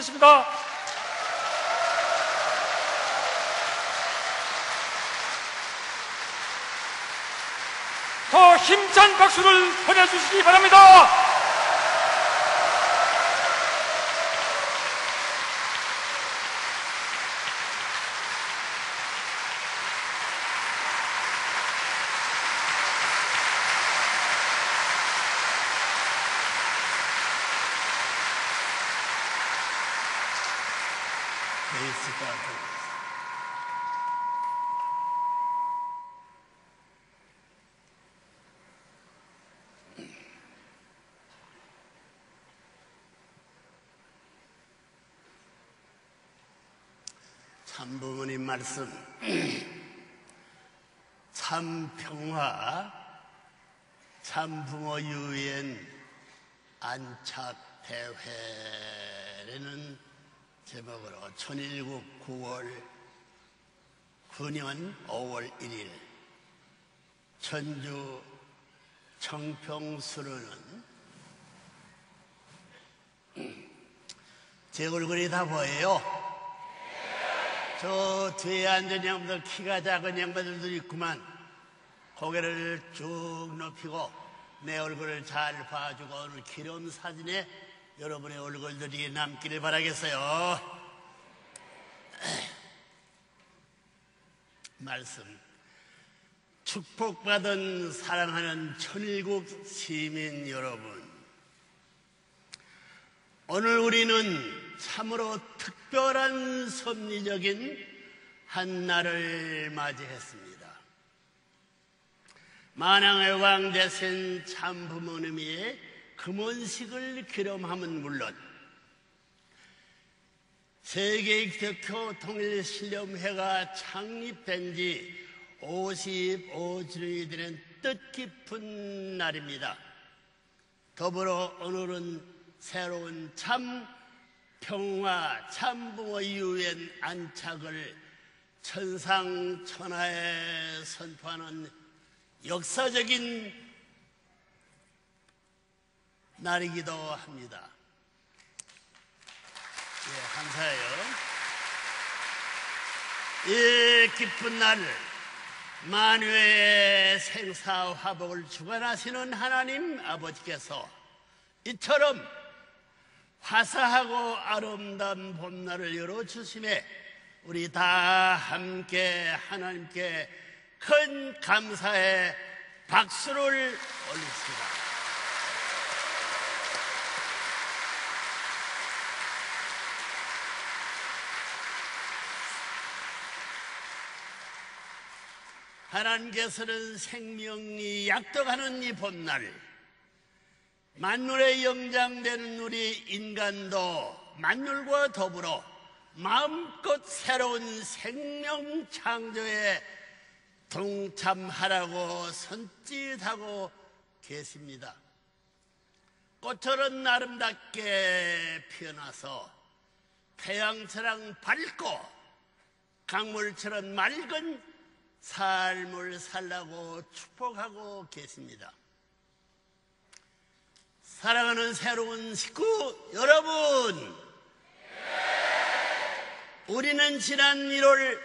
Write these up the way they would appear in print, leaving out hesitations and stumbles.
있습니다. 더 힘찬 박수를 보내주시기 바랍니다. 참부모님 말씀, 참평화, 참부모 유엔 안착대회라는 제목으로 2019 9년 5월 1일 전주 청평수로는 제 얼굴이 다 보여요. 저 뒤에 앉은 양반들, 키가 작은 양반들도 있구만. 고개를 쭉 높이고 내 얼굴을 잘 봐주고 오늘 기념사진에 여러분의 얼굴들이 남기를 바라겠어요. 말씀, 축복받은 사랑하는 천일국 시민 여러분, 오늘 우리는 참으로 특별한 섭리적인 한 날을 맞이했습니다. 만왕의 왕 되신 참부모님의 금원식을 기념함은 물론 세계기독교 통일신념회가 창립된 지 55주년이 되는 뜻깊은 날입니다. 더불어 오늘은 새로운 평화, 참부모 유엔 안착을 천상천하에 선포하는 역사적인 날이기도 합니다. 예, 감사해요. 이 기쁜 날, 만유의 생사화복을 주관하시는 하나님 아버지께서 이처럼 화사하고 아름다운 봄날을 열어주심에 우리 다 함께 하나님께 큰 감사의 박수를 올립시다. 하나님께서는 생명이 약독하는 이 봄날, 만물의 영장되는 우리 인간도 만물과 더불어 마음껏 새로운 생명 창조에 동참하라고 손짓하고 계십니다. 꽃처럼 아름답게 피어나서 태양처럼 밝고 강물처럼 맑은 삶을 살라고 축복하고 계십니다. 사랑하는 새로운 식구 여러분, 우리는 지난 1월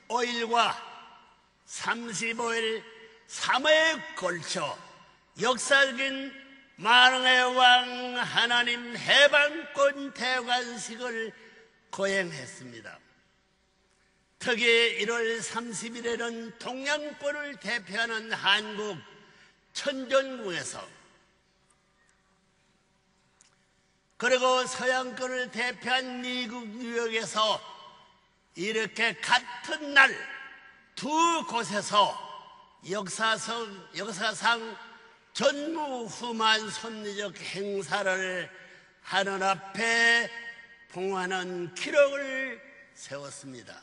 15일과 35일 3회에 걸쳐 역사적인 만왕의 왕 하나님 해방권 대관식을 거행했습니다. 특히 1월 30일에는 동양권을 대표하는 한국 천전궁에서, 그리고 서양권을 대표한 미국 뉴욕에서 이렇게 같은 날 두 곳에서 역사상 전무후무한 섭리적 행사를 하늘 앞에 봉하는 기록을 세웠습니다.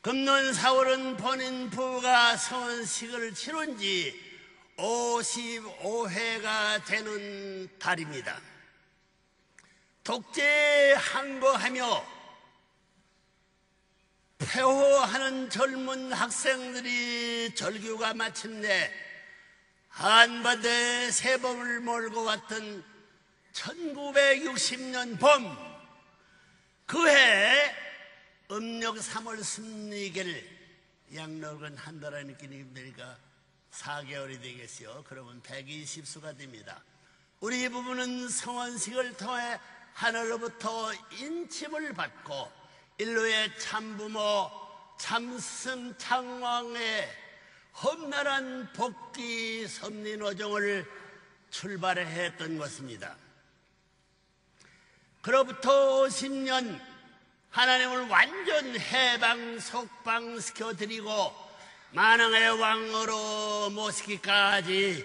금년 4월은 본인 부부가 성혼식을 치른 지 55회가 되는 달입니다. 독재 항거하며 폐호하는 젊은 학생들이 절규가 마침내 한반도에 세범을 몰고 왔던 1960년 봄, 그해 음력 3월 승리계를 양력은 한 달 안에 기니까 4개월이 되겠어요. 그러면 120수가 됩니다. 우리 부부는 성원식을 통해 하늘로부터 인침을 받고 인류의 참부모 참승 창왕의 험난한 복귀 섭리노정을 출발했던 것입니다. 그로부터 50년 하나님을 완전 해방 속방시켜드리고 만왕의 왕으로 모시기까지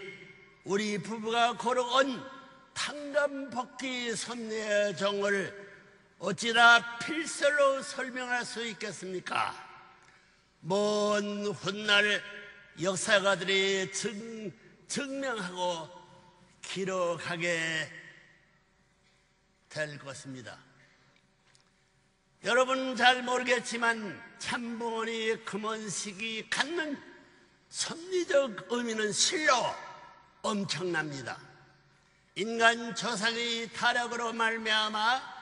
우리 부부가 걸어온 탕감복귀 섭리의 정을 어찌다 필설로 설명할 수 있겠습니까? 먼 훗날 역사가들이 증명하고 기록하게 될 것입니다. 여러분 잘 모르겠지만 참부모니 금원식이 갖는 섭리적 의미는 실로 엄청납니다. 인간 조상의 타락으로 말미암아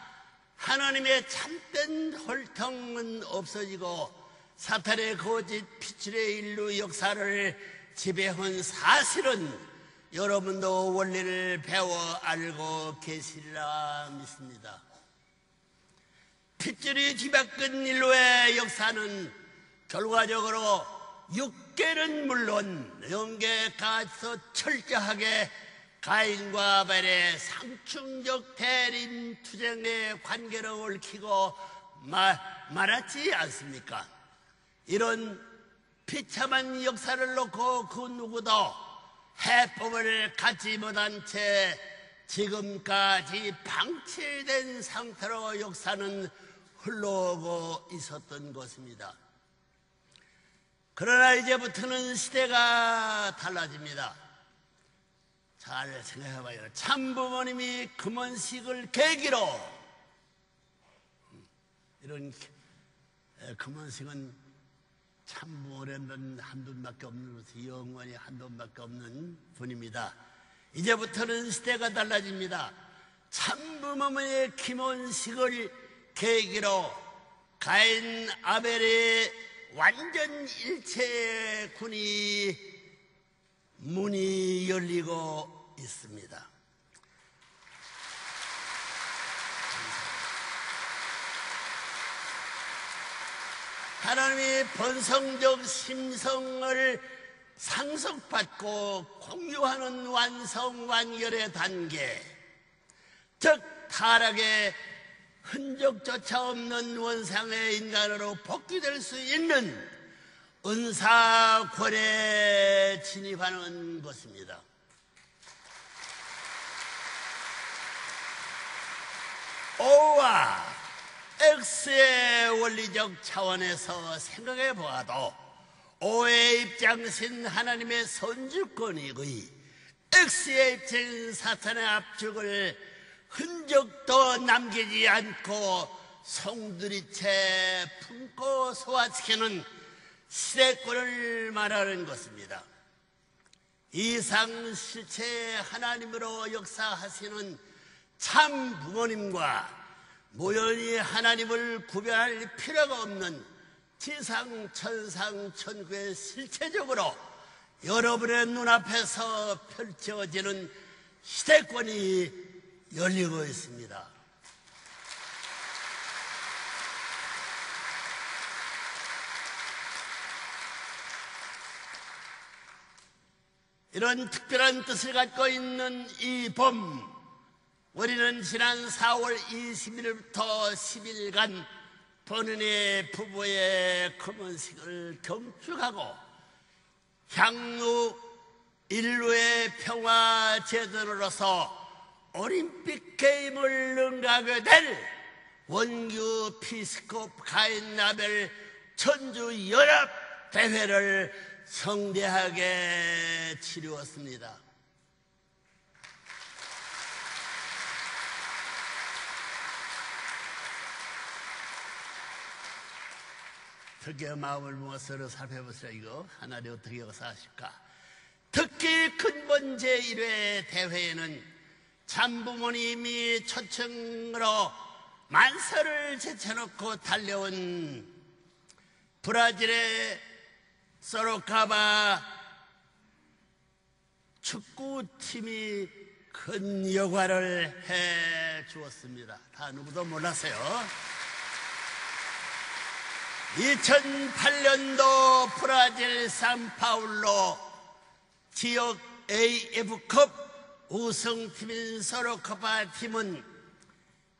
하나님의 참된 혈통은 없어지고 사탄의 거짓 피출의 인류 역사를 지배한 사실은 여러분도 원리를 배워 알고 계시리라 믿습니다. 핏줄이 뒤바뀐 인류의 역사는 결과적으로 육계는 물론 영계까지도 철저하게 가인과 아벨의 상충적 대립 투쟁의 관계를 얽히고 말았지 않습니까? 이런 비참한 역사를 놓고 그 누구도 해법을 갖지 못한 채 지금까지 방치된 상태로 역사는 흘러오고 있었던 것입니다. 그러나 이제부터는 시대가 달라집니다. 잘 생각해봐요. 참부모님이 금원식을 계기로, 이런 금원식은 참부모님은 한 분밖에 없는 것이 영원히 한 분밖에 없는 분입니다. 이제부터는 시대가 달라집니다. 참부모님의 금원식을 계기로 가인 아벨의 완전 일체의 문이 열리고 있습니다. 하나님이 본성적 심성을 상속받고 공유하는 완성 완결의 단계, 즉 타락의 흔적조차 없는 원상의 인간으로 복귀될 수 있는 은사권에 진입하는 것입니다. O와 X의 원리적 차원에서 생각해 보아도 O의 입장신 하나님의 선주권이의 X의 입장인 사탄의 압축을 흔적도 남기지 않고 송두리째 품고 소화시키는 시대권을 말하는 것입니다. 이상 실체의 하나님으로 역사하시는 참 부모님과 모연히 하나님을 구별할 필요가 없는 지상 천상 천국의 실체적으로 여러분의 눈앞에서 펼쳐지는 시대권이 열리고 있습니다. 이런 특별한 뜻을 갖고 있는 이 봄, 우리는 지난 4월 20일부터 10일간 본인의 부부의 금원식을 경축하고 향후 인류의 평화 제도로서 올림픽 게임을 능가하게 될 원규 피스콥 가인 아벨 천주 연합 대회를 성대하게 치루었습니다. 특히 마음을 모아서 살펴보세요. 이거 하나님 어떻게 역사하실까? 특히 근본 제1회 대회에는 참부모님이 초청으로 만사를 제쳐놓고 달려온 브라질의 소로카바 축구팀이 큰 역할을 해 주었습니다. 다 누구도 몰랐어요. 2008년도 브라질 산파울로 지역 AF컵 우승팀인 소로카바 팀은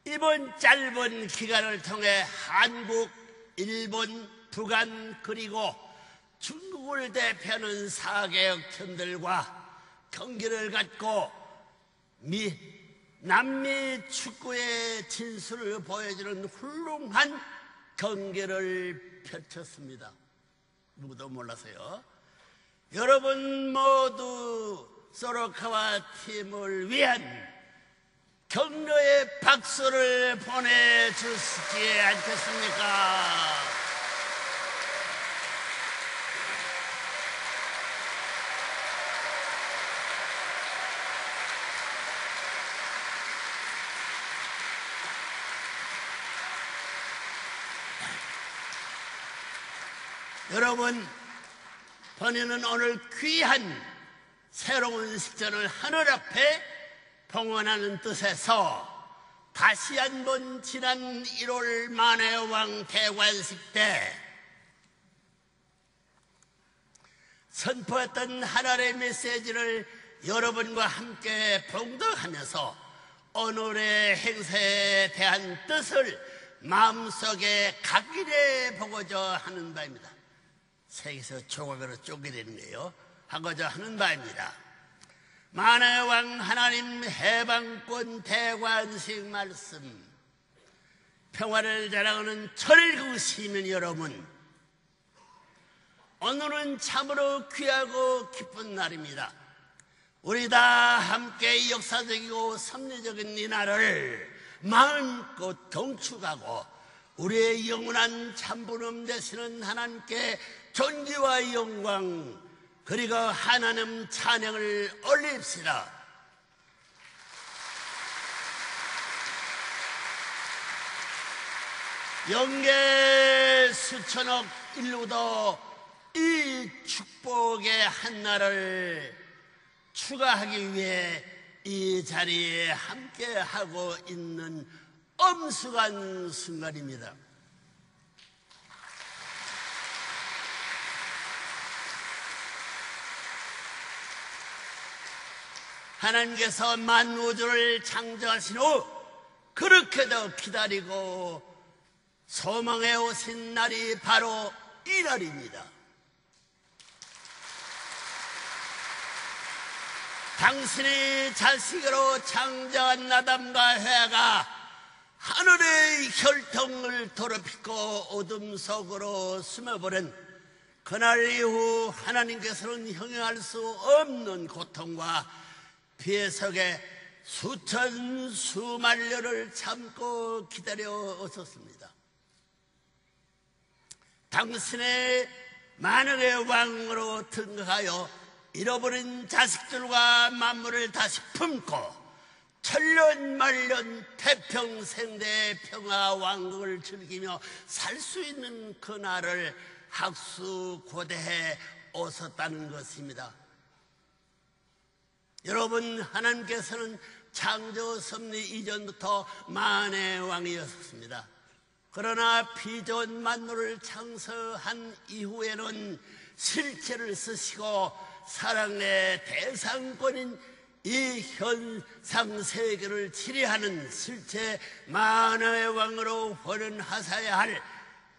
이번 짧은 기간을 통해 한국, 일본, 북한 그리고 중국을 대표하는 4개국 팀들과 경기를 갖고 남미 축구의 진수를 보여주는 훌륭한 경기를 펼쳤습니다. 누구도 몰라서요. 여러분 모두 소로카바 팀을 위한 격려의 박수를 보내주시지 않겠습니까? 여러분, 본인은 오늘 귀한 새로운 시전을 하늘 앞에 봉헌하는 뜻에서 다시 한번 지난 1월 만해왕 대관식 때 선포했던 하나님의 메시지를 여러분과 함께 봉독하면서 오늘의 행사에 대한 뜻을 마음속에 각인해 보고자 하는 바입니다. 색에서 조각으로 쪼개내는 거예요. 하고자 하는 바입니다. 만해왕 하나님 해방권 대관식 말씀, 평화를 자랑하는 철구 시민 여러분, 오늘은 참으로 귀하고 기쁜 날입니다. 우리 다 함께 역사적이고 섭리적인 이 날을 마음껏 동축하고 우리의 영원한 참부름 되시는 하나님께 존귀와 영광 그리고 하나님 찬양을 올립시다. 영계 수천억 인류도 이 축복의 한날을 추가하기 위해 이 자리에 함께하고 있는 엄숙한 순간입니다. 하나님께서 만우주를 창조하신 후 그렇게도 기다리고 소망해 오신 날이 바로 이 날입니다. 당신의 자식으로 창조한 아담과 헤아가 하늘의 혈통을 더럽히고 어둠 속으로 숨어버린 그날 이후 하나님께서는 형용할 수 없는 고통과 피해 속에 수천 수만년을 참고 기다려 오셨습니다. 당신의 만왕의 왕으로 등극하여 잃어버린 자식들과 만물을 다시 품고 천년만년 태평생대 평화 왕국을 즐기며 살 수 있는 그날을 학수고대해 오셨다는 것입니다. 여러분, 하나님께서는 창조 섭리 이전부터 만의 왕이었습니다. 그러나 피조한 만물을 창조한 이후에는 실체를 쓰시고 사랑의 대상권인 이 현상 세계를 치리하는 실체 만의 왕으로 혼연하셔야 할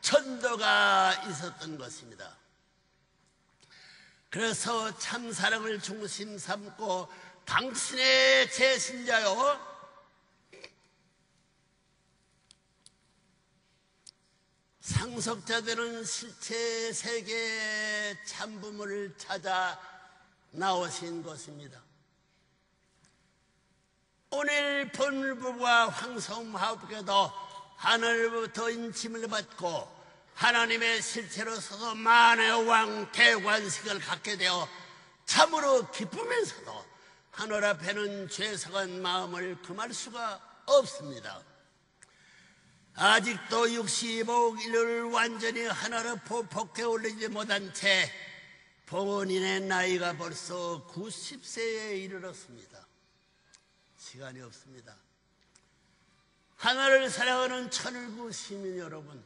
천도가 있었던 것입니다. 그래서 참사랑을 중심 삼고 당신의 제신자요 상속자들은 실체 세계의 참부모를 찾아 나오신 것입니다. 오늘 본부와 황성하옵게도 하늘부터 인침을 받고 하나님의 실체로서도 만의 왕 대관식을 갖게 되어 참으로 기쁘면서도 하늘 앞에는 죄성한 마음을 금할 수가 없습니다. 아직도 65일을 완전히 하늘로 복해 올리지 못한 채 본인의 나이가 벌써 90세에 이르렀습니다. 시간이 없습니다. 하나를 사랑하는 천일구 시민 여러분,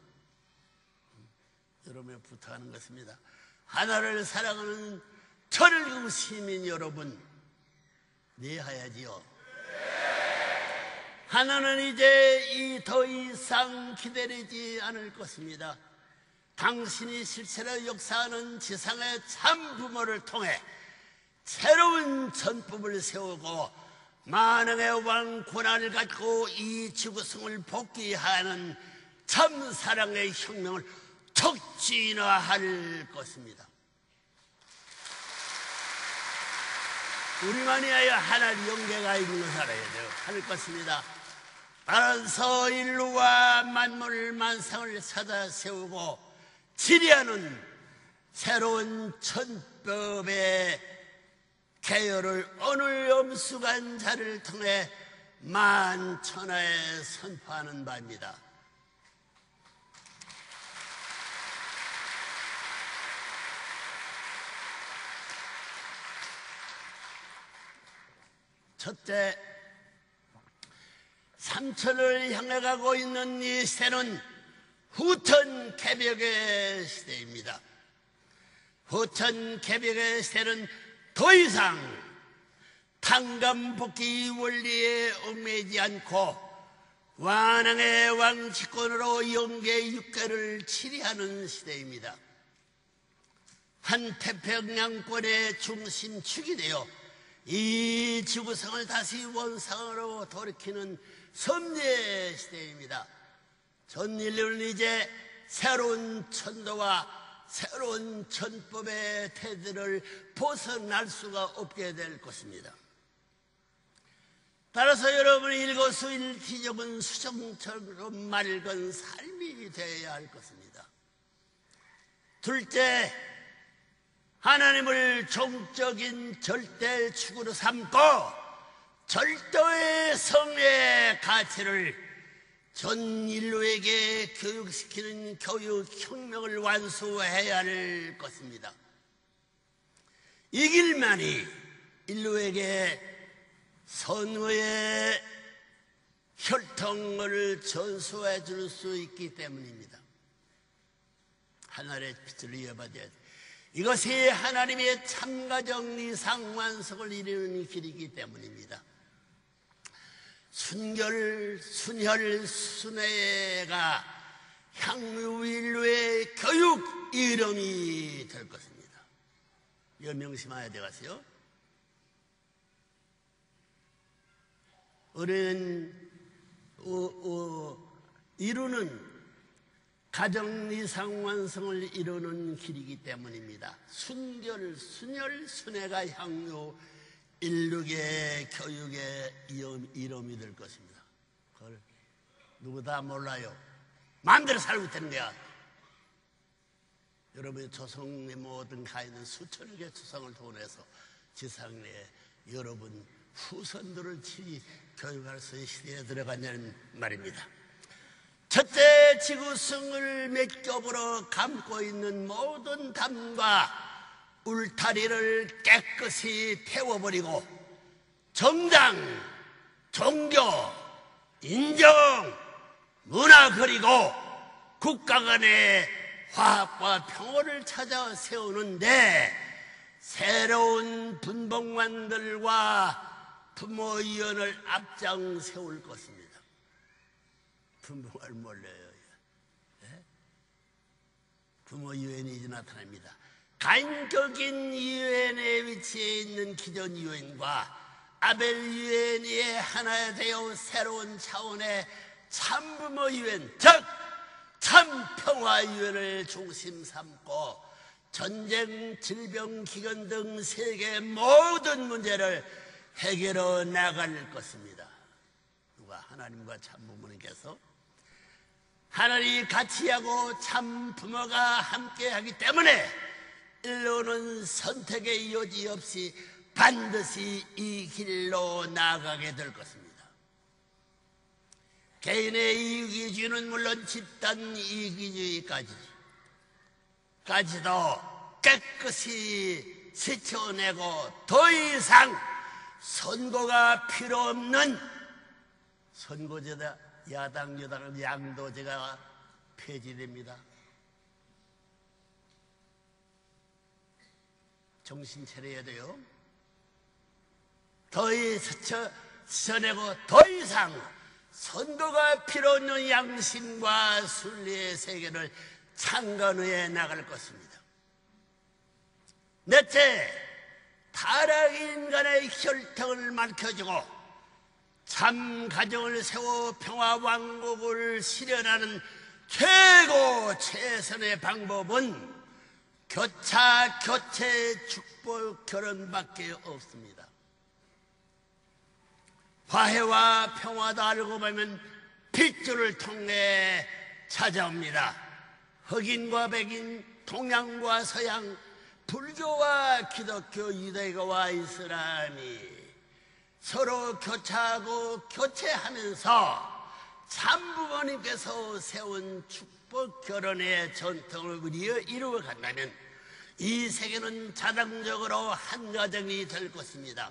여러분에 부탁하는 것입니다. 하나를 사랑하는 천일구 시민 여러분, 네 하야지요. 하나는 이제 더 이상 기다리지 않을 것입니다. 당신이 실체로 역사하는 지상의 참 부모를 통해 새로운 전법을 세우고 만왕의 왕 권한을 갖고 이 지구성을 복귀하는 참 사랑의 혁명을 촉진화할 것입니다. 우리만이 하여 하나님 영계가 있는 것을 알아야 돼요. 할 것입니다. 따라서 인류와 만물 만상을 찾아 세우고 지리하는 새로운 천법의 계열을 오늘 엄숙한 자를 통해 만천하에 선포하는 바입니다. 첫째, 삼천을 향해 가고 있는 이 시대는 후천 개벽의 시대입니다. 후천 개벽의 시대는 더 이상 탕감복귀 원리에 얽매이지 않고 완왕의 왕치권으로 영계 육계를 치리하는 시대입니다. 한 태평양권의 중심축이 되어 이 지구상을 다시 원상으로 돌이키는 섭리의 시대입니다. 전 인류는 이제 새로운 천도와 새로운 천법의 태들을 벗어날 수가 없게 될 것입니다. 따라서 여러분의 일거수일투족은 수정처럼 맑은 삶이 되어야 할 것입니다. 둘째, 하나님을 종적인 절대 축으로 삼고 절도의 성의 가치를 전 인류에게 교육시키는 교육혁명을 완수해야 할 것입니다. 이 길만이 인류에게 선의의 혈통을 전수해 줄 수 있기 때문입니다. 하늘의 빛을 이어받아야 돼. 이것이 하나님의 참가적 이상완성을 이루는 길이기 때문입니다. 순결, 순혈, 순회가 향후 인류의 교육 이름이 될 것입니다. 이거 명심해야 되겠어요. 우리는 이루는 가정 이상 완성을 이루는 길이기 때문입니다. 순결, 순혈, 순회가 향후 인류의 교육의 이름이 될 것입니다. 그걸 누구 다 몰라요. 마음대로 살고 있다는 거야. 여러분의 조상의 모든 가 있는 수천 개의 조상을 통해서 지상 내에 여러분 후손들을 교육할 수 있는 시대에 들어가냐는 말입니다. 첫째, 지구성을 몇 겹으로 감고 있는 모든 담과 울타리를 깨끗이 태워버리고 정당, 종교, 인정, 문화 그리고 국가 간의 화합과 평화를 찾아 세우는데 새로운 분봉관들과 부모위원을 앞장 세울 것입니다. 분봉을 몰라요. 부모위원이 이제 나타납니다. 간격인 유엔에 위치해 있는 기존 유엔과 아벨 유엔이 하나 되어 새로운 차원의 참부모 유엔, 즉 참평화 유엔을 중심 삼고 전쟁, 질병, 기근 등 세계 모든 문제를 해결해 나갈 것입니다. 누가? 하나님과 참부모님께서 하나님이 같이 하고 참부모가 함께 하기 때문에 인류는 선택의 여지 없이 반드시 이 길로 나아가게 될 것입니다. 개인의 이기주의는 물론 집단 이기주의까지도 깨끗이 세쳐내고 더 이상 선거가 필요 없는 선거제다 야당 여당 양도제가 폐지됩니다. 정신 차려야 돼요. 더 세쳐내고 더 이상 선거가 필요 없는 양심과 순리의 세계를 창건해 나갈 것입니다. 넷째, 타락 인간의 혈통을 밝혀주고 참 가정을 세워 평화 왕국을 실현하는 최고 최선의 방법은 교체 축복 결혼밖에 없습니다. 화해와 평화도 알고 보면 핏줄을 통해 찾아옵니다. 흑인과 백인, 동양과 서양, 불교와 기독교, 유대교와 이슬람이 서로 교차하고 교체하면서 참부모님께서 세운 축복 결혼의 전통을 이루어 간다면 이 세계는 자동적으로 한 가정이 될 것입니다.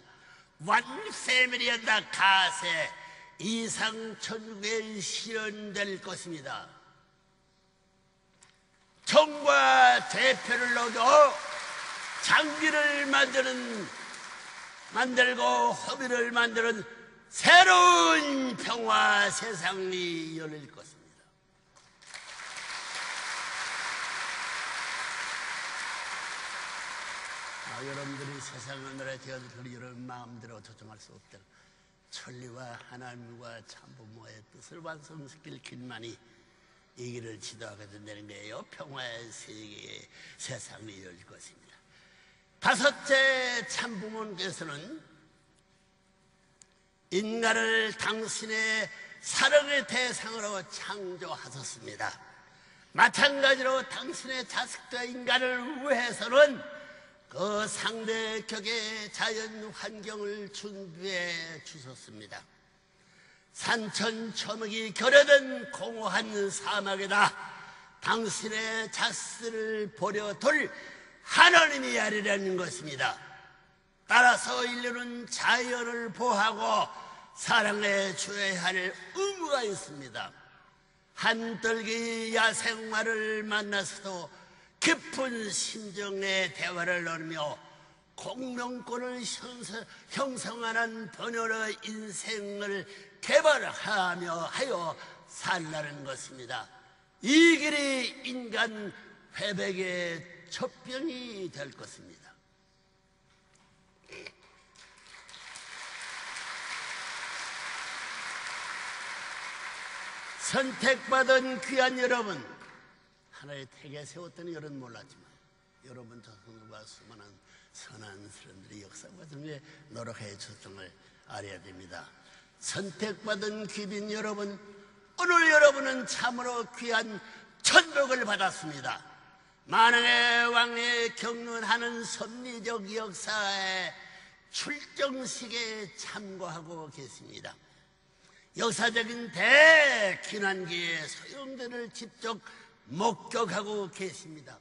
One family and a case 이상 천국에 실현될 것입니다. 총과 대표를 넣고 장비를 만들고 허비를 만드는 새로운 평화 세상이 열릴 것입니다. 여러분들이 세상을 노래 되어들 여러분 마음대로 조정할 수 없다. 천리와 하나님과 참부모의 뜻을 완성시킬 길만이 이 길을 지도하게 된다는 거예요. 평화의 세계의 세상이 열릴 것입니다. 다섯째, 참부모님께서는 인간을 당신의 사랑의 대상으로 창조하셨습니다. 마찬가지로 당신의 자식과 인간을 위해서는 그 상대 격의 자연 환경을 준비해 주셨습니다. 산천초목이 결여된 공허한 사막에다 당신의 자식을 버려둘 하나님이 아니라는 것입니다. 따라서 인류는 자연을 보호하고 사랑해 줘야 할 의무가 있습니다. 한떨기 야생마를 만나서도 깊은 심정의 대화를 나누며 공명권을 형성하는 번연의 인생을 개발하며 하여 살라는 것입니다. 이 길이 인간 회백의 첩병이 될 것입니다. 선택받은 귀한 여러분, 하나의 택에 세웠다는 여러분 몰랐지만 여러분 조선과 수많은 선한 사람들이 역사 과정에 노력해 주셨음을 알아야 됩니다. 선택받은 귀빈 여러분, 오늘 여러분은 참으로 귀한 천복을 받았습니다. 만왕의 왕에 경륜하는 섭리적 역사의 출정식에 참고하고 계십니다. 역사적인 대기난기의 소용들을 직접 목격하고 계십니다.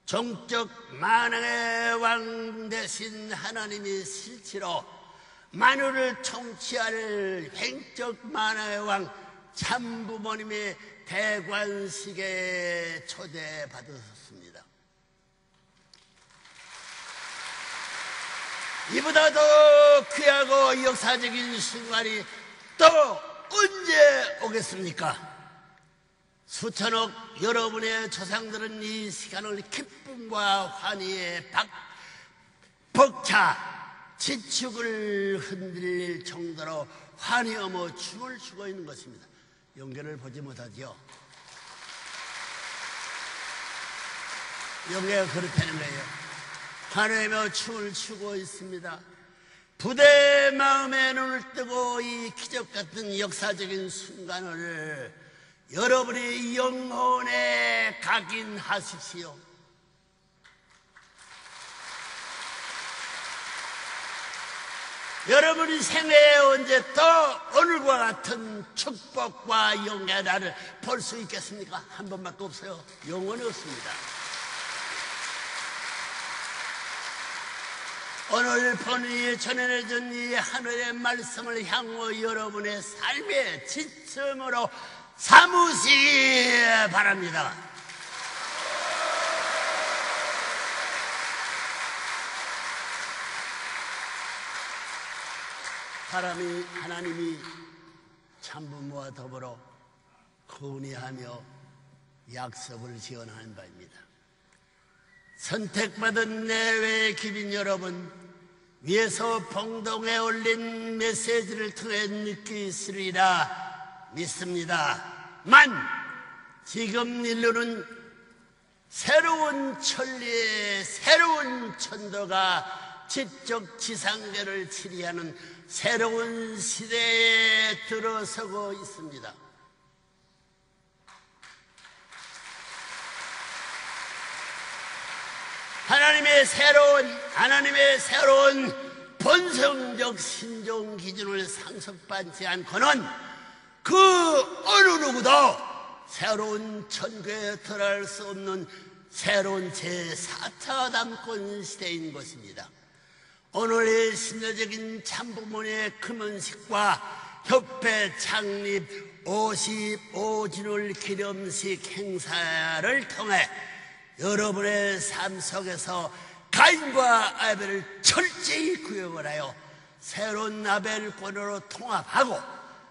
종적 만왕의 왕 대신 하나님이 실체로 만유를 통치할 횡적 만왕의 왕 참부모님의 대관식에 초대받으셨습니다. 이보다 더 귀하고 역사적인 순간이 또 언제 오겠습니까? 수천억 여러분의 조상들은 이 시간을 기쁨과 환희에 벅차 지축을 흔들릴 정도로 환희하며 춤을 추고 있는 것입니다. 영계를 보지 못하지요. 영계가 그렇다는 거예요. 환호하며 춤을 추고 있습니다. 부대의 마음에 눈을 뜨고 이 기적 같은 역사적인 순간을 여러분의 영혼에 각인하십시오. 여러분이 생애에 언제 또 오늘과 같은 축복과 영예의 날을 볼 수 있겠습니까? 한 번밖에 없어요. 영원히 없습니다. 오늘 본인이 전해준 이 하늘의 말씀을 향후 여러분의 삶의 지침으로 삼으시기 바랍니다. 하나님이 참부모와 더불어 건의하며 약속을 지원하는 바입니다. 선택받은 내외의 기빈 여러분, 위에서 봉동에 올린 메시지를 통해 느끼시리라 믿습니다만, 지금 인류는 새로운 천리의 새로운 천도가 지적 지상계를 치리하는 새로운 시대에 들어서고 있습니다. 하나님의 새로운 본성적 신종 기준을 상속받지 않고는 그 어느 누구도 새로운 천국에 들어갈 수 없는 새로운 제4차 담권 시대인 것입니다. 오늘의 신여적인 참부모의 금연식과 협회 창립 55주년 기념식 행사를 통해 여러분의 삶 속에서 가인과 아벨을 철저히 구역을 하여 새로운 아벨권으로 통합하고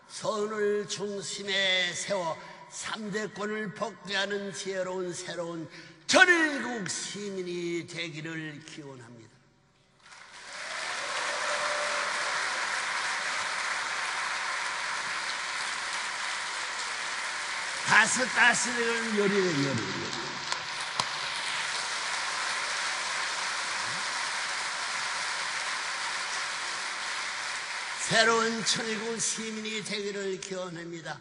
선을 중심에 세워 3대권을 복제하는 지혜로운 새로운 전일국 시민이 되기를 기원합니다. 다스는 열이래. 새로운 천일국 시민이 되기를 기원합니다.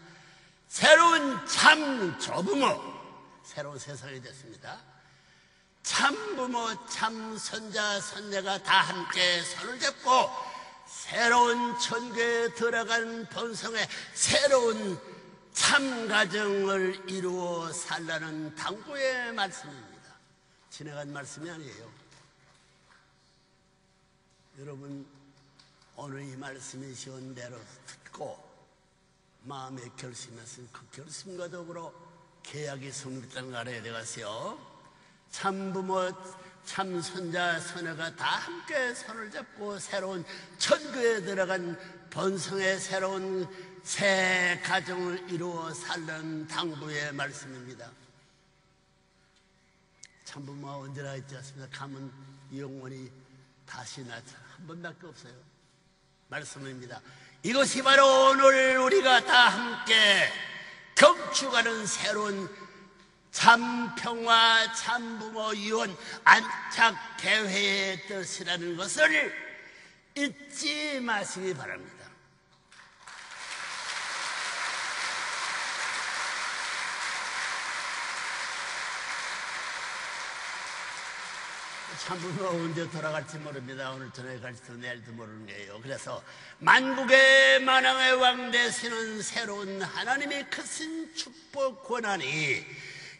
새로운 참 조부모, 새로운 세상이 됐습니다. 참부모, 참선자, 선녀가 다 함께 손을 잡고 새로운 천국에 들어간 본성의 새로운 참가정을 이루어 살라는 당부의 말씀입니다. 지나간 말씀이 아니에요. 여러분, 오늘 이 말씀이 시온 대로 듣고 마음에 결심했으면 그 결심과 더불어 계약이 성립된 알아야 되겠어요. 참부모, 참선자, 선녀가 다 함께 손을 잡고 새로운 천국에 들어간 본성의 새로운 새 가정을 이루어 살는 당부의 말씀입니다. 참부모가 언제나 있지 않습니까? 가면 영원히 다시 나타 한 번밖에 없어요. 말씀입니다. 이것이 바로 오늘 우리가 다 함께 경축하는 새로운 참평화, 참부모, 유언, 안착 대회의 뜻이라는 것을 잊지 마시기 바랍니다. 참부모가 언제 돌아갈지 모릅니다. 오늘 저녁에 갈지도 내일도 모르는 거예요. 그래서 만국의 만왕의 왕 되시는 새로운 하나님의 크신 축복 권한이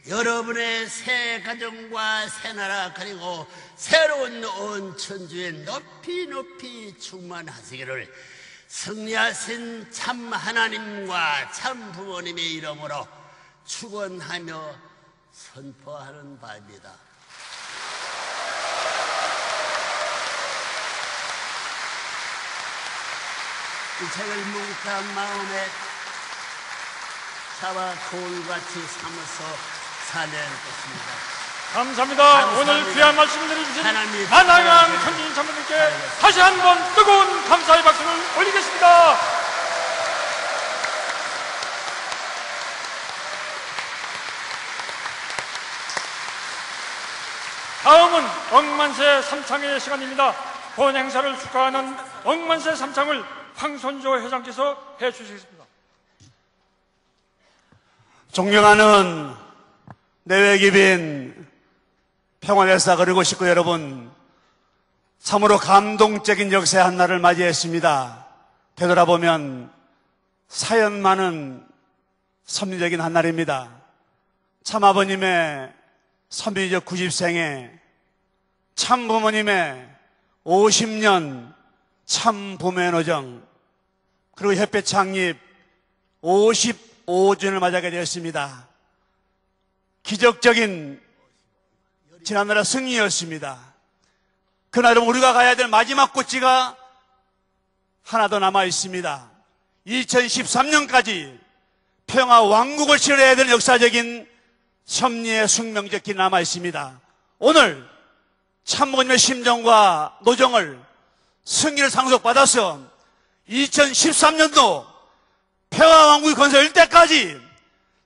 여러분의 새 가정과 새 나라 그리고 새로운 온 천주에 높이 높이 충만하시기를 승리하신 참 하나님과 참 부모님의 이름으로 축원하며 선포하는 바입니다. 이 책을 뭉클한 마음에 차와 거울같이 삼아서 살려야 것입니다. 감사합니다. 오늘 귀한 말씀을 들려주신 만왕왕 천진 참부님께 다시 한번 뜨거운 감사의 박수를 올리겠습니다. 다음은 억만세 삼창의 시간입니다. 본 행사를 축하하는 억만세 삼창을 황선조 회장께서 해주시겠습니다. 존경하는 내외기빈 평화열사 그리고 식구 여러분, 참으로 감동적인 역사의 한 날을 맞이했습니다. 되돌아보면 사연 많은 섭리적인 한 날입니다. 참아버님의 선비적 90생애, 참부모님의 50년 참부모의 노정, 그리고 협회 창립 55주년을 맞이하게 되었습니다. 기적적인 지난날의 승리였습니다. 그날은 우리가 가야 될 마지막 꼭지가 하나 더 남아 있습니다. 2013년까지 평화 왕국을 실현해야 되는 역사적인 섭리의 숙명적 길이 남아 있습니다. 오늘 참모님의 심정과 노정을 승리를 상속받아서 2013년도 평화 왕국이 건설될 때까지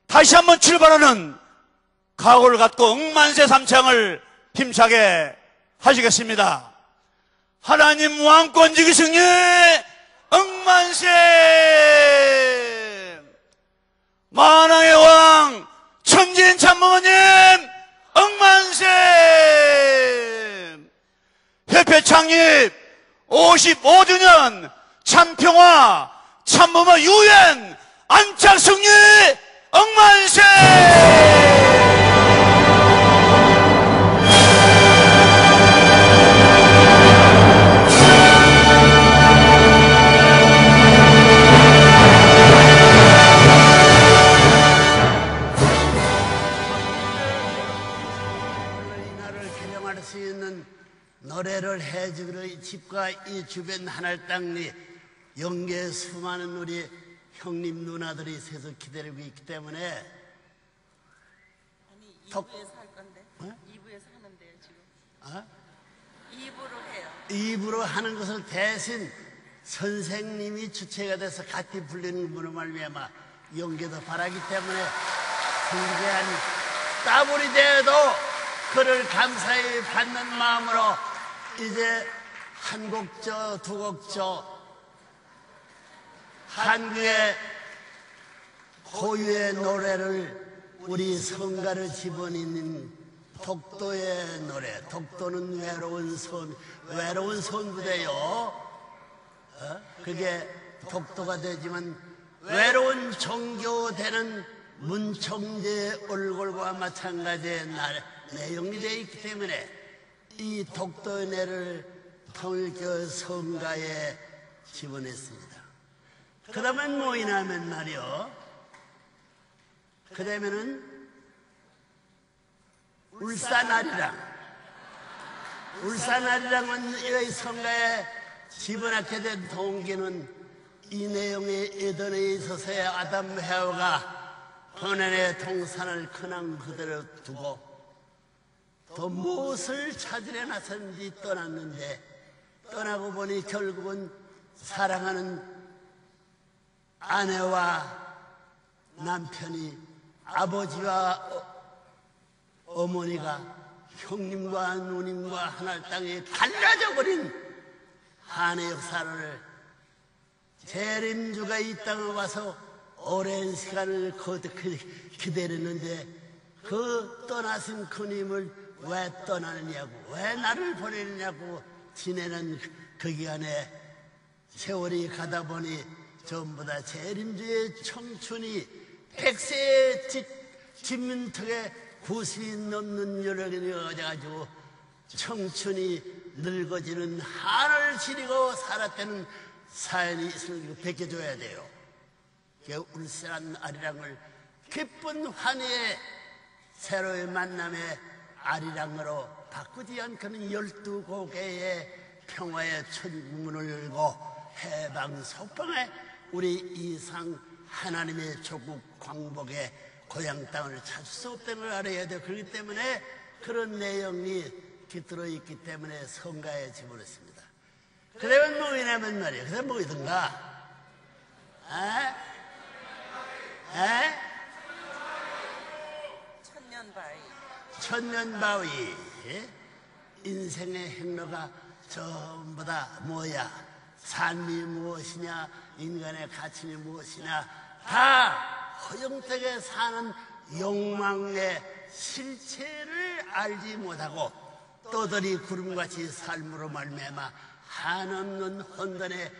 다시 한번 출발하는 각오를 갖고 억만세 삼창을 힘차게 하시겠습니다. 하나님 왕권지기 승리 억만세! 만왕의 왕 천지인 참모님 억만세! 협회 창립 55주년 참평화 참부모 유엔 안착 승리 억만세! 노래를 해주기로 집과 이 주변 하늘 땅리 영계의 수많은 우리 형님 누나들이 서서 기다리고 있기 때문에 아니 2부에서 할 건데 2부에서 하는데요 지금 2부로 해요. 2부로 하는 것을 대신 선생님이 주체가 돼서 같이 불리는 분을 말미암아 영계도 바라기 때문에 성대한 따블이 되어도 그를 감사히 받는 마음으로 이제 한 곡조 두 곡조 한국의 고유의 노래를 우리 성가를 집어넣는 독도의 노래. 독도는 외로운 선부대요. 그게 독도가 되지만 외로운 종교되는 문청제의 얼굴과 마찬가지의 내용이 되어 있기 때문에 이 독도의 내를 통일교 성가에 집어냈습니다. 그 다음에 뭐이냐면 말이요. 그 다음에는 울산아리랑은 이 성가에 집어넣게 된 동기는 이 내용의 에덴에 있어서의 아담 해와가 번안의 동산을 근황 그대로 두고 또 무엇을 찾으려 나섰는지 떠났는데 떠나고 보니 결국은 사랑하는 아내와 남편이 아버지와 어머니가 형님과 누님과 하늘 땅에 갈라져 버린 한의 역사를 재림주가 이 땅에 와서 오랜 시간을 기다렸는데 그 떠나신 그님을 왜 떠나느냐고, 왜 나를 보내느냐고 지내는 그 기간에 세월이 가다 보니 전부 다 재림주의 청춘이 100세의 집문턱에 90이 넘는 여력이 되어가지고 청춘이 늙어지는 한을 지니고 살았다는 사연이 있으면 베껴줘야 돼요. 울산 아리랑을 기쁜 환희의 새로의 만남의 아리랑으로 바꾸지 않고는 12곡의 평화의 천문을 열고 해방 속방에 우리 이상 하나님의 조국 광복의 고향 땅을 찾을 수 없다는 걸 알아야 돼요. 그렇기 때문에 그런 내용이 깃들어 있기 때문에 성가에 집어넣습니다. 그 다음에 뭐이냐면 말이에요. 그 다음에 뭐이든가? 천년바위. 인생의 행로가 전부 다 뭐야? 삶이 무엇이냐? 인간의 가치이 무엇이냐? 다 허영되게 사는 욕망의 실체를 알지 못하고 떠돌이 구름같이 삶으로 말미암아 한없는 혼돈의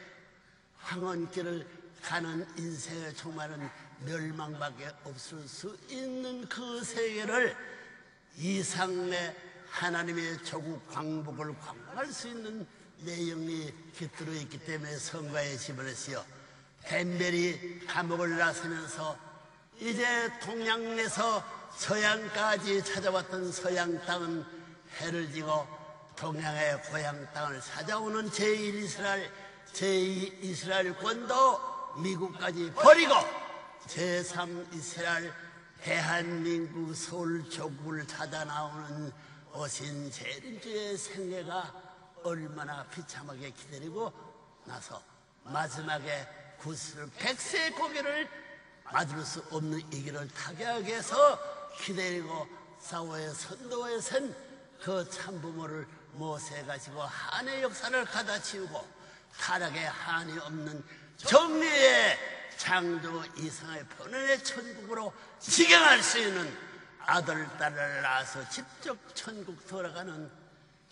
황혼길을 가는 인생의 종말은 멸망밖에 없을 수 있는 그 세계를 이상의 하나님의 조국 광복을 광복할 수 있는 내용이 깃들어 있기 때문에 성가에 집어넣으시오. 벤벨이 감옥을 나서면서 이제 동양에서 서양까지 찾아왔던 서양 땅은 해를 지고 동양의 고향 땅을 찾아오는 제1 이스라엘권도 미국까지 버리고 제3 이스라엘 대한민국 서울 조국을 찾아 나오는 오신 재림주의 생애가 얼마나 비참하게 기다리고 나서 마지막에 구슬 100세의 고개를 맞을 수 없는 이 길을 타개하게 해서 기다리고 사오의 선도에 선 그 참부모를 모세 가지고 한의 역사를 가다치우고 타락의 한이 없는 정리의 창조 이상의 번뇌의 천국으로 지경할 수 있는 아들, 딸을 낳아서 직접 천국 돌아가는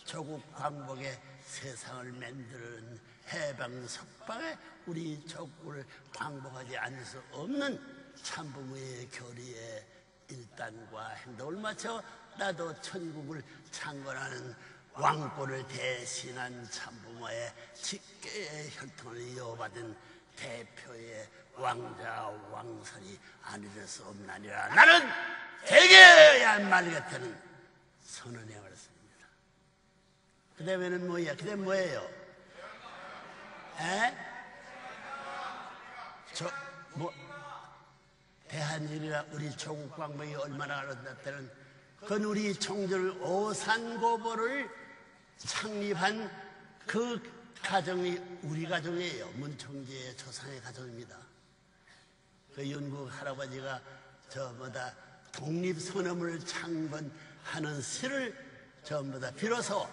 조국 광복의 세상을 만드는 해방 석방에 우리 조국을 광복하지 않을 수 없는 참부모의 교리에 일단과 행동을 맞춰 나도 천국을 창건하는 왕권을 대신한 참부모의 직계의 혈통을 이어받은 대표의 왕자 왕선이 아니될 수 없나니라. 나는 대개야말 같은 선언행을 했습니다. 그 다음에는 뭐야? 그 다음에 뭐예요? 대한민국이라 우리 조국 광복이 얼마나 아름답다는 그건 우리 총절 오산고보를 창립한 그 가정이 우리 가정이에요. 문총재의 조상의 가정입니다. 그 영국 할아버지가 독립선언을 창건하는 시를 전부 다 빌어서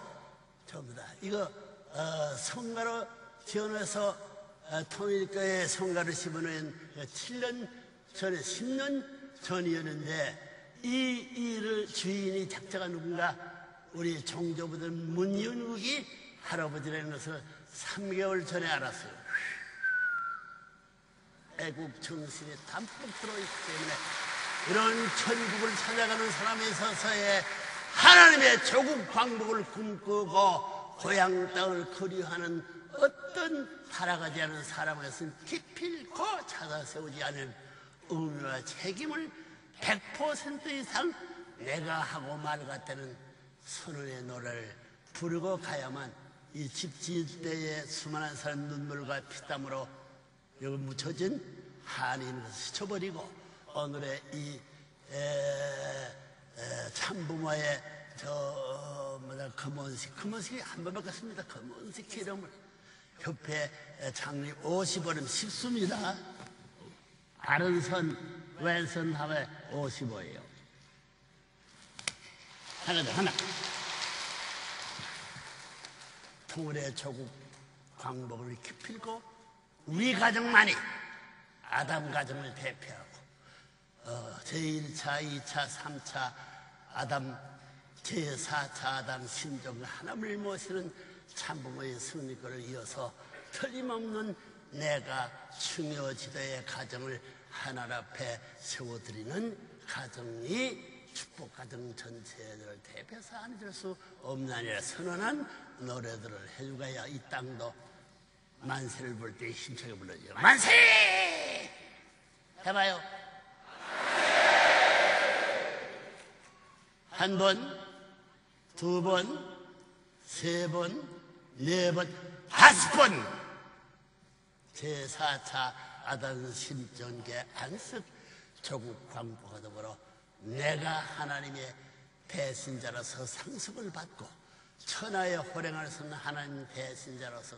전부 다 이거 성가로 지어내서 통일교의 성가를 집어넣은 7년 전에 10년 전이었는데 이 일을 주인이 작자가 누군가 우리 종조부들 문윤국이 할아버지라는 것을 3개월 전에 알았어요. 애국 정신이 담뿍 들어있기 때문에 이런 천국을 찾아가는 사람에 있어서의 하나님의 조국 광복을 꿈꾸고 고향 땅을 그리워하는 어떤 살아가지 않은 사람에서는 기필코 찾아 세우지 않은 의무와 책임을 100% 이상 내가 하고 말 같다는 선언의 노래를 부르고 가야만 이 집 지을 때의 수많은 사람 눈물과 피땀으로 여기 묻혀진 한인 것을 스쳐버리고 오늘의 이 참부모의 금원식이 한 번밖에 없습니다. 금원식 기름을 협회 창립 50원은 쉽습니다. 바른 선 왼손 합에 55예요. 하나. 통일의 조국 광복을 기필고 우리 가정만이 아담 가정을 대표하고 제1차, 2차, 3차 아담, 제4차 아담 신종 하나님을 모시는 참부모의 승리권을 이어서 틀림없는 내가 중요지대의 가정을 하나님 앞에 세워드리는 가정이 축복가정 전체를 대표해서 안 될 수 없나니라 선언한 노래들을 해주가야 이 땅도 만세를 부를 때 힘차게 불러줘요. 만세! 해봐요. 한 번, 두 번, 세 번, 네 번, 5번! 제4차 아담 신정계 안습 조국 광복과 더불어 내가 하나님의 대신자로서 상습을 받고 천하의 호령을 쓰는 하나님 대신자로서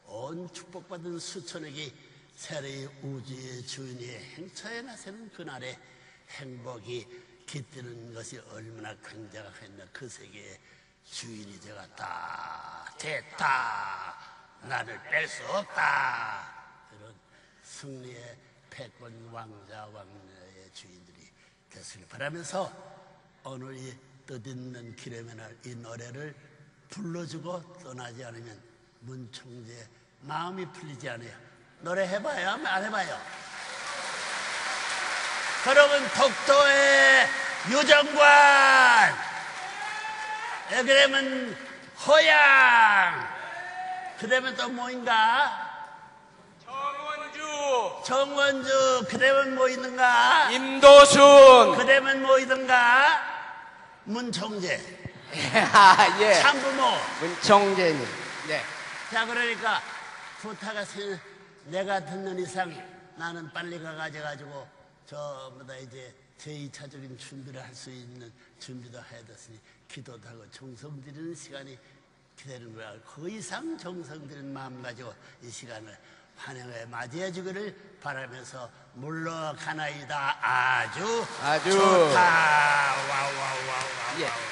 온 축복받은 수천억이 세례의 우주의 주인의 행차에 나서는 그날의 행복이 깃드는 것이 얼마나 굉장했나. 그 세계의 주인이 되었다. 됐다. 나를 뺄 수 없다. 그런 승리의 패권 왕자 왕녀의 주인들이 됐을 바라면서 오늘 이 뜻있는 기념의 날 이 노래를 불러주고 떠나지 않으면 문총재 마음이 풀리지 않아요. 노래 해봐요? 안 해봐요? 그러면 독도의 유정관, 그러면 호양, 그러면 또 뭐인가? 정원주, 그러면 뭐 있는가? 임도순, 그러면 뭐 있는가? 문총재, 예. 참부모. 문총재님. 네. 자, 그러니까 부탁하세요. 내가 듣는 이상 나는 빨리 가가지고 전부 다 이제 제2차적인 준비를 할 수 있는 준비도 해야 됐으니 기도도 하고 정성 드리는 시간이 기다리는 거야. 그 이상 정성 드리는 마음 가지고 이 시간을 환영해 맞이해 주기를 바라면서 물러가나이다. 아주 아주 좋다. 와우. 예.